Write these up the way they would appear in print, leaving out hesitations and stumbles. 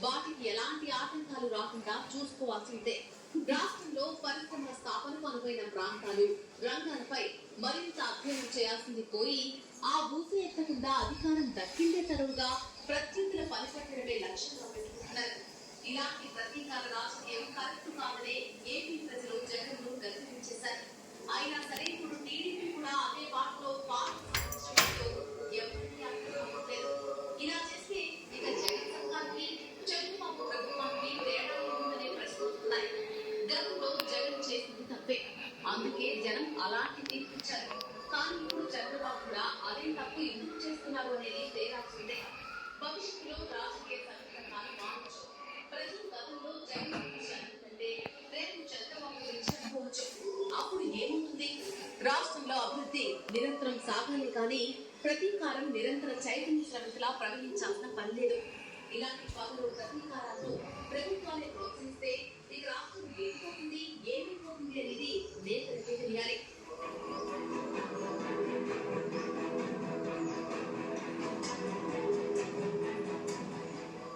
వాటికి ఎలాంటి ఆటంకాలు రాకుండా చూసుకోవాల్సిందే. రాష్ట్రంలో పరిశ్రమల స్థాపనకు అనువైన ప్రాంతాలు, రంగాలపై మరింత అధ్యయనం చేయాల్సింది పోయి ఆ ఊసి ఎక్కకుండా అధికారం దక్కిందే తరువుగా ప్రత్యర్థుల పనిపట్టడమే లక్ష్యంగా పెట్టుకుంటున్నారు. ఇలాంటి ప్రతీకార రాజకీయం కరెక్ట్ కాదనే ఏపీ ప్రజలు జగన్ ను గద్దెదించేశారు. అయినా సరే ఇప్పుడు టీడీపీ కూడా అదే బాటలో ఎవరిని అడ్డుకోవట్లేదు. ఇలా చేస్తే ఇక జగన్ సర్కార్కి చంద్రబాబు ప్రభుత్వానికి తేడా ఉందనే ప్రశ్నలు ఉన్నాయి. గతంలో జగన్ చేసింది తప్పే, అందుకే జనం అలాంటి తీర్పిచ్చారు. కానీ ఇప్పుడు చంద్రబాబు కూడా అదే తప్పు ఎందుకు చేస్తున్నారు అనేది తేరాల్సిందే. భవిష్యత్తులో రాజకీయ సమీకరణాలు మారవచ్చు. ప్రజలు గతంలో జగన్ గురించి అనుకుంటే రేపు చంద్రబాబు గురించి అనుకోవచ్చు. అప్పుడు ఏముంటుంది? రాష్ట్రంలో అభివృద్ధి నిరంతరం సాగాలి కానీ ప్రతీకారం నిరంతర చైతన్య శ్రమికలా ప్రవహించాల్సిన పని లేదు. ఇలాంటి పనులు ప్రతీకారాలను ప్రభుత్వాన్ని ప్రోత్సహిస్తే ఇక రాష్ట్రం ఏమిపోతుంది ఏమైపోతుంది అనేది నేతలకే తెలియాలి.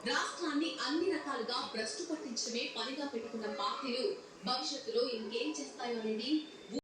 రాష్ట్రాన్ని అన్ని రకాలుగా భ్రష్టు పట్టించడమే పనిగా పెట్టుకున్న పార్టీలు భవిష్యత్తులో ఇంకేం చేస్తాయో అనేది